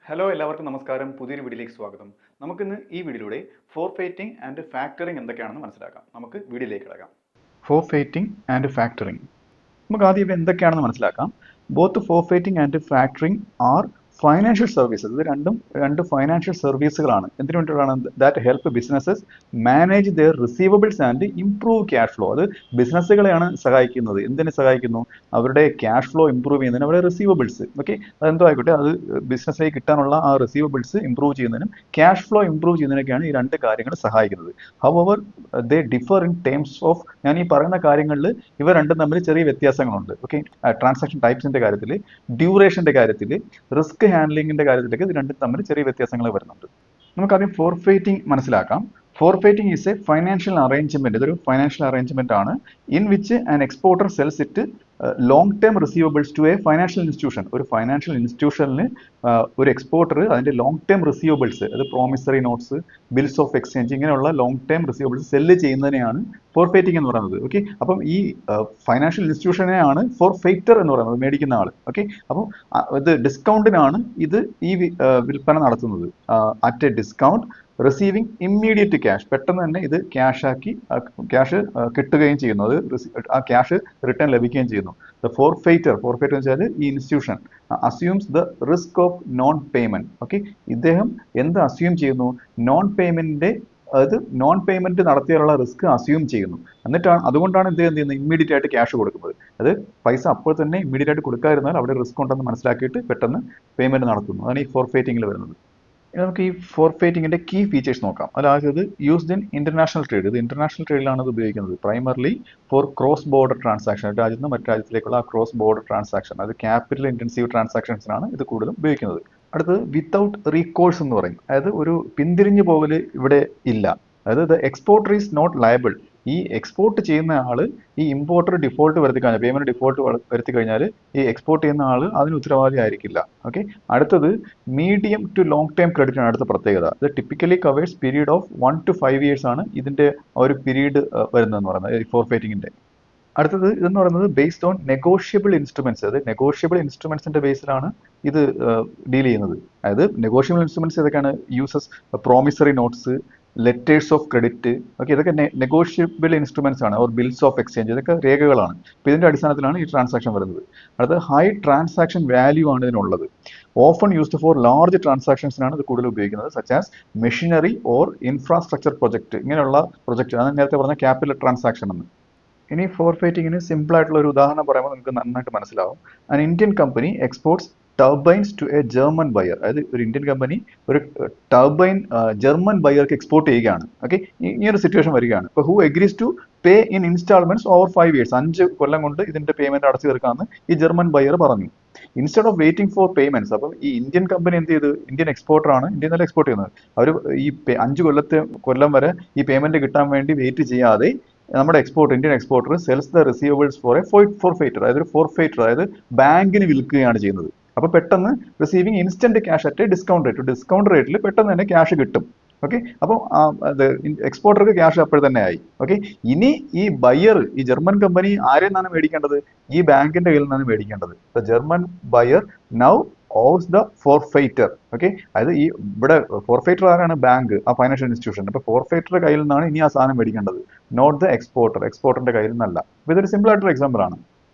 Hello എല്ലാവർക്കും നമസ്കാരം. പുതിയൊരു വീഡിയോയിലേക്ക് സ്വാഗതം. നമുക്കിന്ന് ഈ വീഡിയോയിലൂടെ ഫോർഫെയ്റ്റിംഗ് ആൻഡ് ഫാക്ടറിംഗ് എന്തൊക്കെയാണെന്ന് മനസ്സിലാക്കാം. നമുക്ക് വീഡിയോയിലേക്ക് കിടക്കാം. ഫോർഫെയ്റ്റിംഗ് ആൻഡ് ഫാക്ടറിംഗ് നമുക്ക് ആദ്യം ഇവ എന്തൊക്കെയാണെന്ന് മനസ്സിലാക്കാം. Both forfaiting and factoring are financial services. ഇത് രണ്ട് ഫൈനാൻഷ്യൽ സർവീസുകളാണ്. എന്തിനു വേണ്ടിയിട്ടാണ്? That help businesses manage their receivables and improve cash flow. അത് ബിസിനസ്സുകളെയാണ് സഹായിക്കുന്നത്. എന്തിനെ സഹായിക്കുന്നു? അവരുടെ ക്യാഷ് ഫ്ലോ ഇംപ്രൂവ് ചെയ്യുന്നതിന്, അവരുടെ റിസീവബിൾസ് അതെന്തോ ആയിക്കോട്ടെ, അത് ബിസിനസ്സിലേക്ക് കിട്ടാനുള്ള ആ റിസീവബിൾസ് ഇംപ്രൂവ് ചെയ്യുന്നതിനും ക്യാഷ് ഫ്ലോ ഇംപ്രൂവ് ചെയ്യുന്നതിനൊക്കെയാണ് ഈ രണ്ട് കാര്യങ്ങൾ സഹായിക്കുന്നത്. However they differ in terms of, ഞാൻ ഈ പറയുന്ന കാര്യങ്ങളിൽ ഇവ രണ്ടും തമ്മിൽ ചെറിയ വ്യത്യാസങ്ങളുണ്ട്. ട്രാൻസാക്ഷൻ ടൈപ്സിന്റെ കാര്യത്തിൽ, ഡ്യൂറേഷന്റെ കാര്യത്തിൽ, റിസ്ക് ഹാൻഡ്ലിംഗിന്റെ കാര്യത്തിലേക്ക് ഇത് രണ്ടും തമ്മിൽ ചെറിയ വ്യത്യാസങ്ങൾ വരുന്നുണ്ട്. നമുക്കാദ്യം ഫോർഫെയ്റ്റിംഗ് മനസ്സിലാക്കാം. Forfaiting is a financial arrangement. ഇതൊരു ഫൈനാൻഷ്യൽ അറേഞ്ച്മെന്റ് ആണ്. In which an exporter sells it long term receivables to a financial institution. ഒരു ഫൈനാൻഷ്യൽ ഇൻസ്റ്റിറ്റ്യൂഷനിൽ ഒരു എക്സ്പോർട്ടർ അതിന്റെ ലോങ് ടേം റിസീവബിൾസ്, അത് promissory notes, bills of exchange, ഇങ്ങനെയുള്ള long term receivables sell ചെയ്യുന്നതിനെയാണ് forfaiting എന്ന് പറയുന്നത്. അപ്പം ഈ ഫൈനാൻഷ്യൽ ഇൻസ്റ്റിറ്റ്യൂഷനെയാണ് ഫോർഫെയ്റ്റർ എന്ന് പറയുന്നത്, മേടിക്കുന്ന ആൾ. അപ്പം ഇത് ഡിസ്കൗണ്ടിനാണ് ഈ വിൽപ്പന നടത്തുന്നത്. At A discount receiving immediate cash, പെട്ടെന്ന് തന്നെ ഇത് ക്യാഷ് കിട്ടുകയും ചെയ്യുന്നു. ആ ക്യാഷ് റിട്ടേൺ ലഭിക്കുകയും ചെയ്യുന്നു. ദ ഫോർഫെയ്റ്റർ എന്ന് വെച്ചാൽ ഈ institution assumes the risk of non payment. ഇദ്ദേഹം എന്ത് അസ്യൂം ചെയ്യുന്നു? നോൺ പേയ്മെന്റ് നടത്തിയാലുള്ള റിസ്ക് അസ്യൂം ചെയ്യുന്നു. അതുകൊണ്ടാണ് ഇദ്ദേഹം എന്ത് ചെയ്യുന്നത്? ഇമ്മീഡിയറ്റ് ആയിട്ട് ക്യാഷ് കൊടുക്കുന്നത്. അത് പൈസ അപ്പോൾ തന്നെ ഇമ്മീഡിയറ്റ് ആയിട്ട് കൊടുക്കാതിരുന്നാൽ അവിടെ റിസ്ക് ഉണ്ടെന്ന് മനസ്സിലാക്കിയിട്ട് പെട്ടെന്ന് പേയ്മെന്റ് നടത്തുന്നു. അതാണ് ഈ ഫോർഫെയ്റ്റിംഗിൽ വരുന്നത്. നമുക്ക് ഈ ഫോർഫെയ്റ്റിംഗിന്റെ കീ ഫീച്ചേഴ്സ് നോക്കാം. അതായത് യൂസ്ഡ് ഇൻ ഇന്റർനാഷണൽ ട്രേഡ്. ഇത് ഇന്റർനാഷണൽ ട്രേഡിലാണ് ഇത് ഉപയോഗിക്കുന്നത്. Primarily for cross border transaction, ഒരു രാജ്യത്ത് നിന്ന് മറ്റു രാജ്യത്തിലേക്കുള്ള ആ ക്രോസ് ബോർഡർ ട്രാൻസാക്ഷൻ, അത് ക്യാപിറ്റൽ ഇന്റൻസീവ് ട്രാൻസാക്ഷൻസിനാണ് ഇത് കൂടുതലും ഉപയോഗിക്കുന്നത്. അടുത്തത് വിത്തൗട്ട് റീകോഴ്സ് എന്ന് പറയും. അതായത് ഒരു പിന്തിരിഞ്ഞു പോകല് ഇവിടെ ഇല്ല. അതായത് the exporter is not liable. ഈ എക്സ്പോർട്ട് ചെയ്യുന്ന ആള് ഈ ഇമ്പോർട്ടർ ഡിഫോൾട്ട് വരുത്തി കഴിഞ്ഞാൽ, പേയ്മെന്റ് ഡിഫോൾട്ട് വരുത്തി കഴിഞ്ഞാൽ ഈ എക്സ്പോർട്ട് ചെയ്യുന്ന ആള് അതിന് ഉത്തരവാദി ആയിരിക്കില്ല. അടുത്തത് medium to long time credit ആണ് അടുത്ത പ്രത്യേകത. ഇത് typically covers period of 1 to 5 years ആണ് ഇതിന്റെ ഒരു പീരീഡ് വരുന്നതെന്ന് പറയുന്നത് ഫോർഫെയ്റ്റിംഗിന്റെ. അടുത്തത് ഇതെന്ന് പറയുന്നത് ബേസ്ഡ് ഓൺ നെഗോഷ്യബിൾ ഇൻസ്ട്രുമെന്റ്സ്. അത് നെഗോഷ്യബിൾ ഇൻസ്ട്രുമെന്റ്സിന്റെ ബേസിലാണ് ഇത് ഡീൽ ചെയ്യുന്നത്. അതായത് നെഗോഷ്യബിൾ ഇൻസ്ട്രുമെന്റ്സ് ഏതൊക്കെയാണ്? Uses promissory notes, letters of credit, ഇതൊക്കെ നെഗോഷ്യബിൾ ഇൻസ്ട്രുമെന്റ്സ് ആണ്. ഓർ ബിൽസ് ഓഫ് എക്സ്ചേഞ്ച്, ഇതൊക്കെ രേഖകളാണ്. ഇതിന്റെ അടിസ്ഥാനത്തിലാണ് ഈ ട്രാൻസാക്ഷൻ വരുന്നത്. അടുത്തത് ഹൈ ട്രാൻസാക്ഷൻ വാല്യൂ ആണ് ഇതിനുള്ളത്. ഓഫൺ യൂസ്ഡ് ഫോർ ലാർജ് ട്രാൻസാക്ഷൻസിനാണ് ഇത് കൂടുതൽ ഉപയോഗിക്കുന്നത്. Such as machinery or infrastructure project, ഇങ്ങനെയുള്ള പ്രൊജക്ട് ആണ് നേരത്തെ പറഞ്ഞ ക്യാപിറ്റൽ ട്രാൻസാക്ഷൻ എന്ന്. ഇനി ഫോർഫെയ്റ്റിംഗിന് സിമ്പിൾ ആയിട്ടുള്ള ഒരു ഉദാഹരണം പറയുമ്പോൾ നിങ്ങൾക്ക് നന്നായിട്ട് മനസ്സിലാവും. An Indian company exports turbines to a German buyer. അതായത് ഒരു ഇന്ത്യൻ കമ്പനി ഒരു ടർബൈൻ ജർമ്മൻ ബയർക്ക് എക്സ്പോർട്ട് ചെയ്യുകയാണ്. ഈ ഒരു സിറ്റുവേഷൻ വരികയാണ്. ഇപ്പോൾ who agrees to pay in instalments over 5 years, 5 കൊല്ലം കൊണ്ട് ഇതിന്റെ പേയ്മെന്റ് അടച്ചു തീർക്കാമെന്ന് ഈ ജർമ്മൻ ബയർ പറഞ്ഞു. Instead of waiting for payments, അപ്പം ഈ ഇന്ത്യൻ കമ്പനി എന്ത് ചെയ്തു? ഇന്ത്യൻ എക്സ്പോർട്ടർ ആണ്, ഇന്ത്യയിൽ നിന്ന് എക്സ്പോർട്ട് ചെയ്യുന്നത്. അവർ ഈ 5 കൊല്ലം വരെ ഈ പേയ്മെന്റ് കിട്ടാൻ വേണ്ടി വെയിറ്റ് ചെയ്യാതെ നമ്മുടെ Indian exporter sells the receivables for a forfaiter, അതായത് ബാങ്കിന് വിൽക്കുകയാണ് ചെയ്യുന്നത്. അപ്പൊ പെട്ടെന്ന് receiving instant cash at discount റേറ്റിൽ പെട്ടെന്ന് തന്നെ ക്യാഷ് കിട്ടും. അപ്പോൾ എക്സ്പോർട്ടർക്ക് ക്യാഷ് അപ്പോൾ തന്നെ ആയി. ഇനി ഈ ബയർ, ഈ ജർമ്മൻ കമ്പനി ആരെ നിന്നാണ് മേടിക്കേണ്ടത്? ഈ ബാങ്കിന്റെ കയ്യിൽ നിന്നാണ് മേടിക്കേണ്ടത്. The German buyer now owes the forfaiter. അതായത് ഈ ഇവിടെ ഫോർഫെയ്റ്റർ ആരാണ്? ബാങ്ക്, ആ ഫൈനാൻഷ്യൽ ഇൻസ്റ്റിറ്റ്യൂഷൻ. അപ്പൊ ഫോർഫെയ്റ്ററുടെ കയ്യിൽ നിന്നാണ് ഇനി ആ സാധനം മേടിക്കേണ്ടത്, നോട്ട് ദ എക്സ്പോർട്ടറിന്റെ കയ്യിൽ നിന്നല്ല. അപ്പൊ ഇതൊരു സിമ്പിൾ ആയിട്ടുള്ള എക്സാമ്പിൾ ആണ്.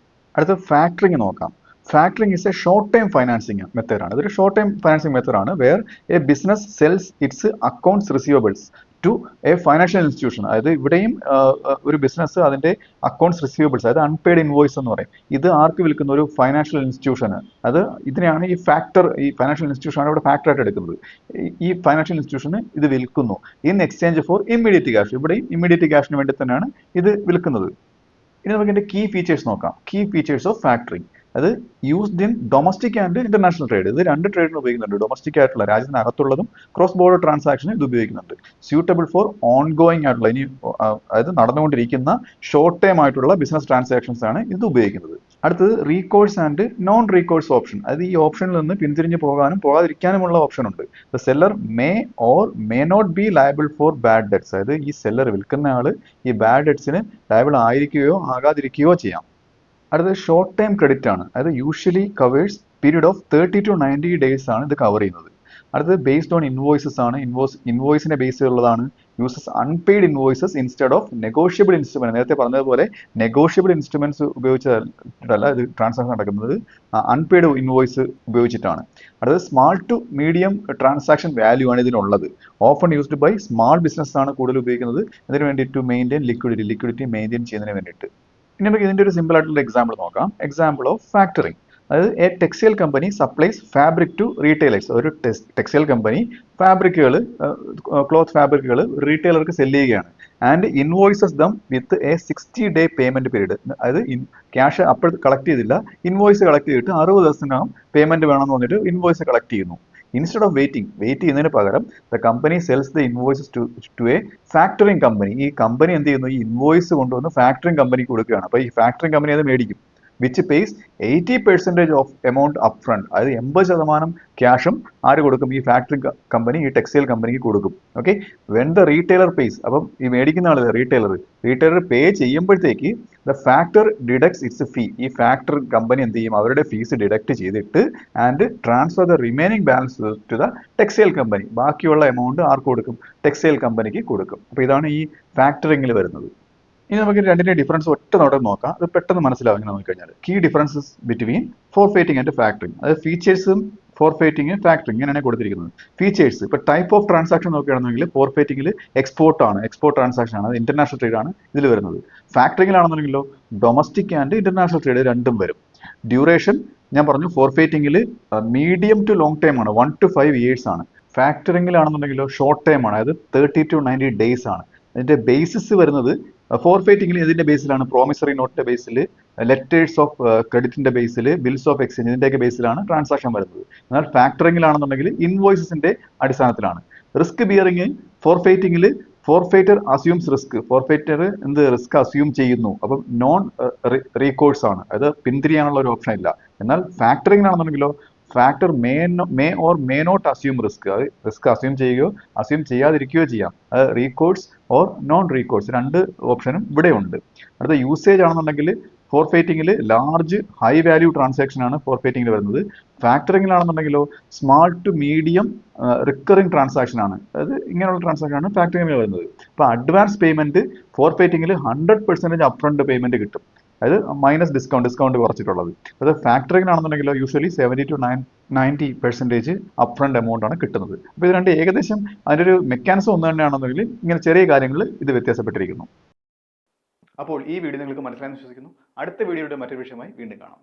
അടുത്ത ഫാക്ടറിങ് നോക്കാം. Factoring is a short time financing method ആണ്. ഇതൊരു ഷോർട്ട് ടൈം ഫൈനാൻസിങ് മെത്തേഡ് ആണ്. Where a business sells its accounts receivables to a financial institution. അതായത് ഇവിടെയും ഒരു ബിസിനസ് അതിന്റെ അക്കൗണ്ട്സ് റിസീവബിൾസ്, അതായത് അൺപെയ്ഡ് ഇൻവോയ്സ് എന്ന് പറയും, ഇത് ആർക്ക് വിൽക്കുന്ന? ഒരു ഫൈനാൻഷ്യൽ ഇൻസ്റ്റിറ്റ്യൂഷന്. ഇതിനെയാണ് ഈ ഫൈനാൻഷ്യൽ ഇൻസ്റ്റിറ്റ്യൂഷൻ ആണ് ഇവിടെ ഫാക്ടർ ആയിട്ട് എടുക്കുന്നത്. ഈ ഫൈനാൻഷ്യൽ ഇൻസ്റ്റിറ്റ്യൂഷന് ഇത് വിൽക്കുന്നു in exchange for immediate cash. ഇവിടെയും ഇമ്മീഡിയറ്റ് ക്യാഷിന് വേണ്ടി തന്നെയാണ് ഇത് വിൽക്കുന്നത്. ഇനി നമുക്ക് ഇതിന്റെ കീ ഫീച്ചേഴ്സ് നോക്കാം. Key features of factoring. അത് used in domestic and international trade. ഇത് രണ്ട് ട്രേഡിന് ഉപയോഗിക്കുന്നുണ്ട്. ഡൊമസ്റ്റിക് ആയിട്ടുള്ള രാജ്യത്തിനകത്തുള്ളതും ക്രോസ് ബോർഡർ ട്രാൻസാക്ഷനും ഇത് ഉപയോഗിക്കുന്നുണ്ട്. സ്യൂട്ടബിൾ ഫോർ ഓൺ ഗോയിങ് ആയിട്ടുള്ള, അതായത് നടന്നുകൊണ്ടിരിക്കുന്ന ഷോർട്ട് ടൈം ആയിട്ടുള്ള ബിസിനസ് ട്രാൻസാക്ഷൻസ് ആണ് ഇത് ഉപയോഗിക്കുന്നത്. അടുത്തത് recourse and non recourse option. അതായത് ഈ ഓപ്ഷനിൽ നിന്ന് പിന്തിരിഞ്ഞ് പോകാനും പോകാതിരിക്കാനുമുള്ള ഓപ്ഷൻ ഉണ്ട്. The seller may or may not be liable for bad debts. അതായത് ഈ സെല്ലർ, വിൽക്കുന്ന ആള് ഈ ബാഡ് ഡെറ്റ്സിന് ലയബിൾ ആയിരിക്കുകയോ ആകാതിരിക്കുകയോ ചെയ്യാം. അടുത്തത് ഷോർട്ട് ടൈം ക്രെഡിറ്റ് ആണ്. അതായത് usually covers period of 30 to 90 days ആണ് ഇത് കവർ ചെയ്യുന്നത്. അടുത്തത് ബേസ്ഡ് ഓൺ ഇൻവോയ്സസ് ആണ്. ഇൻവോയ്സിനെ ബേസ് ചെയ്തുള്ളതാണ്. Uses unpaid invoices instead of negotiable instrument. നേരത്തെ പറഞ്ഞതുപോലെ നെഗോഷ്യബിൾ ഇൻസ്ട്രുമെന്റ്സ് ഉപയോഗിച്ചിട്ടല്ല ഇത് ട്രാൻസാക്ഷൻ നടക്കുന്നത്, അൺപെയ്ഡ് ഇൻവോയ്സ് ഉപയോഗിച്ചിട്ടാണ്. അടുത്തത് small to medium transaction value ആണ് ഇതിനുള്ളത്. Often used by small business ആണ് കൂടുതൽ ഉപയോഗിക്കുന്നത്. ഇതിന് വേണ്ടി ടു മെയിൻറ്റെയിൻ ലിക്വിഡിറ്റി മെയിൻറ്റെയിൻ ചെയ്യുന്നതിന് വേണ്ടിയിട്ട്. ഇനി നമുക്ക് ഇതിൻ്റെ ഒരു സിമ്പിൾ ആയിട്ടുള്ള എക്സാമ്പിൾ നോക്കാം. Example of factoring. അതായത് a textile company supplies fabric to retailers. ഒരു ടെക്സ്റ്റൈൽ കമ്പനി ഫാബ്രിക്കുകൾ, ക്ലോത്ത് ഫാബ്രിക്കുകൾ റീറ്റെയിലർക്ക് സെല് ചെയ്യുകയാണ്. And invoices them with a 60-day payment period. അതായത് ക്യാഷ് അപ്പോൾ കളക്ട് ചെയ്തില്ല, ഇൻവോയ്സ് കളക്ട് ചെയ്തിട്ട് 60 ദിവസത്തിനകം പേയ്മെന്റ് വേണമെന്ന് പറഞ്ഞിട്ട് ഇൻവോയ്സ് കളക്ട് ചെയ്യുന്നു. ഇൻസ്റ്റെഡ് ഓഫ് വെയിറ്റ് ചെയ്യുന്നതിന് പകരം the company sells the invoices to a factoring company. ഈ കമ്പനി എന്ത് ചെയ്യുന്നു, ഈ ഇൻവോയ്സ് കൊണ്ടുവന്ന് ഫാക്ടറിങ് കമ്പനിക്ക് കൊടുക്കുകയാണ്. അപ്പോൾ ഈ ഫാക്ടറിങ് കമ്പനി അത് മേടിക്കും. Which pays 80% of amount up front. അതായത് 80% ക്യാഷും ആര് കൊടുക്കും, ഈ ഫാക്ടറി കമ്പനി ഈ ടെക്സ്റ്റൈൽ കമ്പനിക്ക് കൊടുക്കും. Okay, when the retailer pays, അപ്പം ഈ മേടിക്കുന്ന ആൾ റീറ്റെയിലർ പേ ചെയ്യുമ്പോഴത്തേക്ക് the factor deducts its fee. ഈ ഫാക്ടർ കമ്പനി എന്ത് ചെയ്യും, അവരുടെ ഫീസ് ഡിഡക്ട് ചെയ്തിട്ട് and transfer the remaining balance to the textile company. ബാക്കിയുള്ള എമൗണ്ട് ആർക്ക് കൊടുക്കും, ടെക്സ്റ്റൈൽ കമ്പനിക്ക് കൊടുക്കും. അപ്പോൾ ഇതാണ് ഈ ഫാക്ടറിങ്ങിൽ വരുന്നത്. ഇനി നമുക്ക് രണ്ടിന്റെ ഡിഫറൻസ് ഒറ്റ നോട്ടം നോക്കാം. അത് പെട്ടെന്ന് മനസ്സിലാവും ഇങ്ങനെ നോക്കിക്കഴിഞ്ഞാൽ. Key differences between forfaiting and factoring. അതായത് ഫീച്ചേഴ്സും ഫോർഫെയ്റ്റിംഗ് ഫാക്ടറിംഗ് ഇങ്ങനെയാണ് കൊടുത്തിരിക്കുന്നത്. ഫീച്ചേഴ്സ് ഇപ്പോൾ ടൈപ്പ് ഓഫ് ട്രാൻസാക്ഷൻ നോക്കുകയാണെന്നുണ്ടെങ്കിൽ ഫോർഫെയ്റ്റിംഗിൽ എക്സ്പോർട്ട് ട്രാൻസാക്ഷൻ ആണ്, അത് ഇന്റർനാഷണൽ ട്രേഡ് ആണ് ഇതിൽ വരുന്നത്. ഫാക്ടറിംഗിലാണെന്നുണ്ടെങ്കിലോ ഡൊമസ്റ്റിക് ആൻഡ് ഇന്റർനാഷണൽ ട്രേഡ് രണ്ടും വരും. ഡ്യൂറേഷൻ ഞാൻ പറഞ്ഞു ഫോർഫെയ്റ്റിംഗിൽ മീഡിയം ടു ലോങ് ടൈം ആണ്, 1 to 5 years ആണ്. ഫാക്ടറിംഗിലാണെന്നുണ്ടെങ്കിലോ ഷോർട്ട് ടൈം ആണ്, അതായത് 30 to 90 days ആണ്. അതിന്റെ ബേസിസ് വരുന്നത് ഫോർഫെയ്റ്റിംഗിൽ ഇതിന്റെ ബേസിലാണ്, പ്രോമിസറി നോട്ടിന്റെ ബേസിൽ, ലെറ്റേഴ്സ് ഓഫ് ക്രെഡിറ്റിന്റെ ബേസിൽ, ബിൽസ് ഓഫ് എക്സ്ചേഞ്ച് ഇതിന്റെയൊക്കെ ബേസിലാണ് ട്രാൻസാക്ഷൻ വരുന്നത്. എന്നാൽ ഫാക്ടറിംഗിലാണെന്നുണ്ടെങ്കിൽ ഇൻവോയ്സസിന്റെ അടിസ്ഥാനത്തിലാണ്. റിസ്ക് ബിയറിംഗ് ഫോർഫെയ്റ്റിംഗിൽ ഫോർഫെയ്റ്റർ അസ്യൂംസ് റിസ്ക്. ഫോർഫെയ്റ്റർ എന്ത് റിസ്ക് അസ്യൂം ചെയ്യുന്നു, അപ്പം നോൺ റീകോഴ്സ് ആണ്, അത് പിന്തിരിയാനുള്ള ഒരു ഓപ്ഷൻ ഇല്ല. എന്നാൽ ഫാക്ടറിംഗിലാണെന്നുണ്ടെങ്കിലോ factor may or may not assume risk. അത് റിസ്ക് അസ്യൂം ചെയ്യുകയോ അസ്യൂം ചെയ്യാതിരിക്കുകയോ ചെയ്യാം. അത് റീകോഴ്സ് ഓർ നോൺ റീകോഴ്സ് രണ്ട് ഓപ്ഷനും ഇവിടെ ഉണ്ട്. അടുത്ത യൂസേജ് ആണെന്നുണ്ടെങ്കിൽ ഫോർഫെയ്റ്റിംഗിൽ ലാർജ് ഹൈ വാല്യൂ ട്രാൻസാക്ഷൻ ആണ് ഫോർഫെയ്റ്റിംഗിൽ വരുന്നത്. ഫാക്ടറിംഗിലാണെന്നുണ്ടെങ്കിലോ small to medium recurring transaction ആണ്, അതായത് ഇങ്ങനെയുള്ള ട്രാൻസാക്ഷൻ ആണ് ഫാക്ടറിംഗിൽ വരുന്നത്. അപ്പോൾ അഡ്വാൻസ് പേയ്മെന്റ് ഫോർഫെയ്റ്റിംഗിൽ 100% അപ്ഫ്രണ്ട് പേയ്മെന്റ് കിട്ടും, അതായത് മൈനസ് ഡിസ്കൗണ്ട് കുറച്ചിട്ടുള്ളത്. അത് ഫാക്ടറിംഗിനാണെന്നുണ്ടെങ്കിലോ യൂഷ്വലി 70 to 90% അപ്ഫ്രണ്ട് എമൗണ്ട് ആണ് കിട്ടുന്നത്. അപ്പോൾ ഇത് രണ്ട് ഏകദേശം അതിൻ്റെ ഒരു മെക്കാനിസം ഒന്ന് തന്നെയാണെന്നുണ്ടെങ്കിൽ ഇങ്ങനെ ചെറിയ കാര്യങ്ങൾ ഇത് വ്യത്യാസപ്പെട്ടിരിക്കുന്നു. അപ്പോൾ ഈ വീഡിയോ നിങ്ങൾക്ക് മനസ്സിലായെന്ന് വിശ്വസിക്കുന്നു. അടുത്ത വീഡിയോയുടെ മറ്റൊരു വിഷയമായി വീണ്ടും കാണാം.